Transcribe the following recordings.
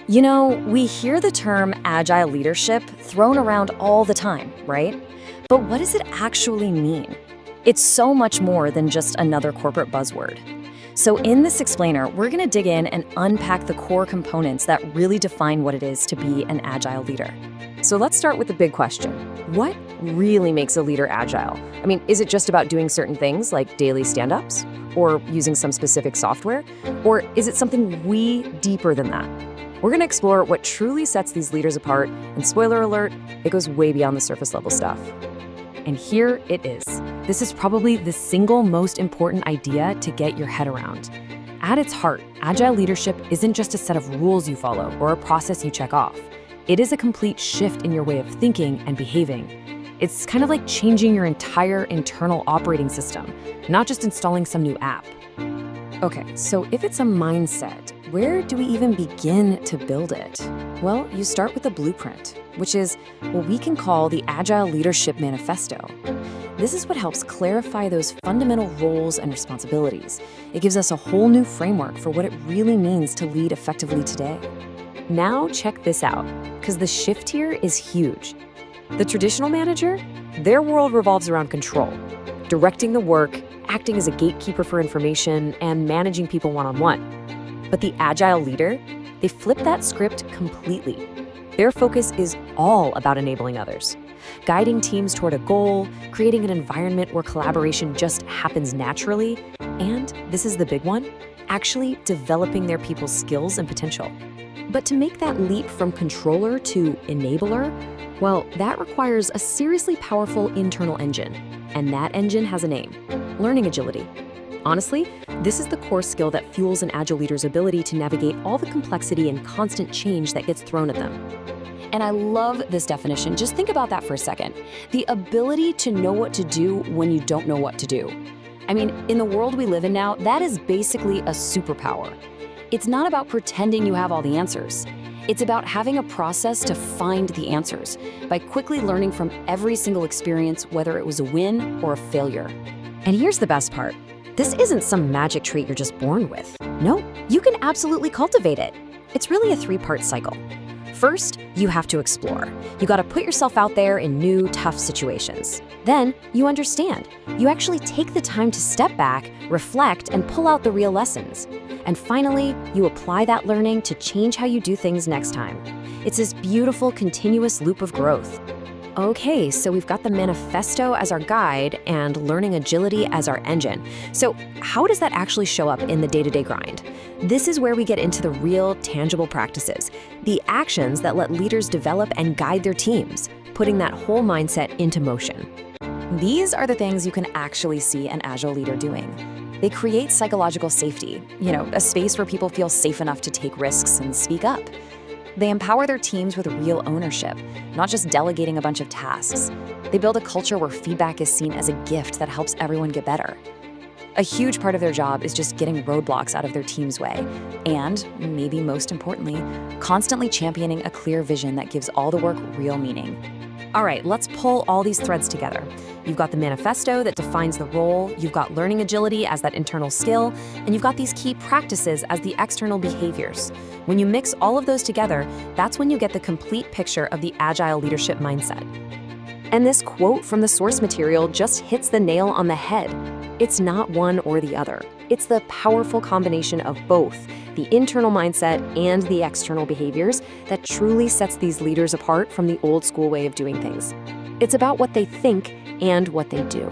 You know, we hear the term agile leadership thrown around all the time, right? But what does it actually mean? It's so much more than just another corporate buzzword. So in this explainer, we're going to dig in and unpack the core components that really define what it is to be an agile leader. So let's start with the big question. What really makes a leader agile? I mean, is it just about doing certain things like daily stand-ups or using some specific software? Or is it something way deeper than that? We're going to explore what truly sets these leaders apart, and spoiler alert, it goes way beyond the surface level stuff. And here it is. This is probably the single most important idea to get your head around. At its heart, agile leadership isn't just a set of rules you follow or a process you check off. It is a complete shift in your way of thinking and behaving. It's kind of like changing your entire internal operating system, not just installing some new app. Okay, so if it's a mindset, where do we even begin to build it? Well, you start with a blueprint, which is what we can call the Agile Leadership Manifesto. This is what helps clarify those fundamental roles and responsibilities. It gives us a whole new framework for what it really means to lead effectively today. Now check this out, because the shift here is huge. The traditional manager, their world revolves around control, directing the work, acting as a gatekeeper for information, and managing people one-on-one. But the agile leader, they flip that script completely. Their focus is all about enabling others, guiding teams toward a goal, creating an environment where collaboration just happens naturally, and, this is the big one, actually developing their people's skills and potential. But to make that leap from controller to enabler, well, that requires a seriously powerful internal engine. And that engine has a name: learning agility. Honestly, this is the core skill that fuels an agile leader's ability to navigate all the complexity and constant change that gets thrown at them. And I love this definition. Just think about that for a second. The ability to know what to do when you don't know what to do. I mean, in the world we live in now, that is basically a superpower. It's not about pretending you have all the answers. It's about having a process to find the answers by quickly learning from every single experience, whether it was a win or a failure. And here's the best part. This isn't some magic trait you're just born with. No, you can absolutely cultivate it. It's really a three-part cycle. First, you have to explore. You gotta put yourself out there in new, tough situations. Then, you understand. You actually take the time to step back, reflect, and pull out the real lessons. And finally, you apply that learning to change how you do things next time. It's this beautiful, continuous loop of growth. Okay, so we've got the manifesto as our guide and learning agility as our engine. So how does that actually show up in the day-to-day grind? This is where we get into the real, tangible practices, the actions that let leaders develop and guide their teams, putting that whole mindset into motion. These are the things you can actually see an agile leader doing. They create psychological safety, a space where people feel safe enough to take risks and speak up. They empower their teams with real ownership, not just delegating a bunch of tasks. They build a culture where feedback is seen as a gift that helps everyone get better. A huge part of their job is just getting roadblocks out of their team's way, and, maybe most importantly, constantly championing a clear vision that gives all the work real meaning. All right, let's pull all these threads together. You've got the manifesto that defines the role, you've got learning agility as that internal skill, and you've got these key practices as the external behaviors. When you mix all of those together, that's when you get the complete picture of the agile leadership mindset. And this quote from the source material just hits the nail on the head. It's not one or the other. It's the powerful combination of both, the internal mindset and the external behaviors, that truly sets these leaders apart from the old school way of doing things. It's about what they think and what they do.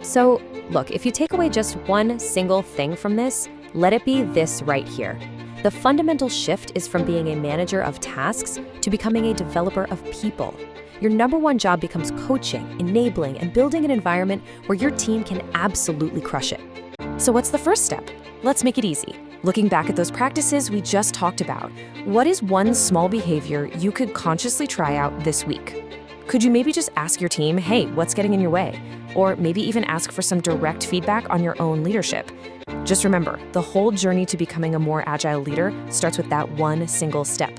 So, look, if you take away just one single thing from this, let it be this right here. The fundamental shift is from being a manager of tasks to becoming a developer of people. Your number one job becomes coaching, enabling, and building an environment where your team can absolutely crush it. So what's the first step? Let's make it easy. Looking back at those practices we just talked about, what is one small behavior you could consciously try out this week? Could you maybe just ask your team, hey, what's getting in your way? Or maybe even ask for some direct feedback on your own leadership. Just remember, the whole journey to becoming a more agile leader starts with that one single step.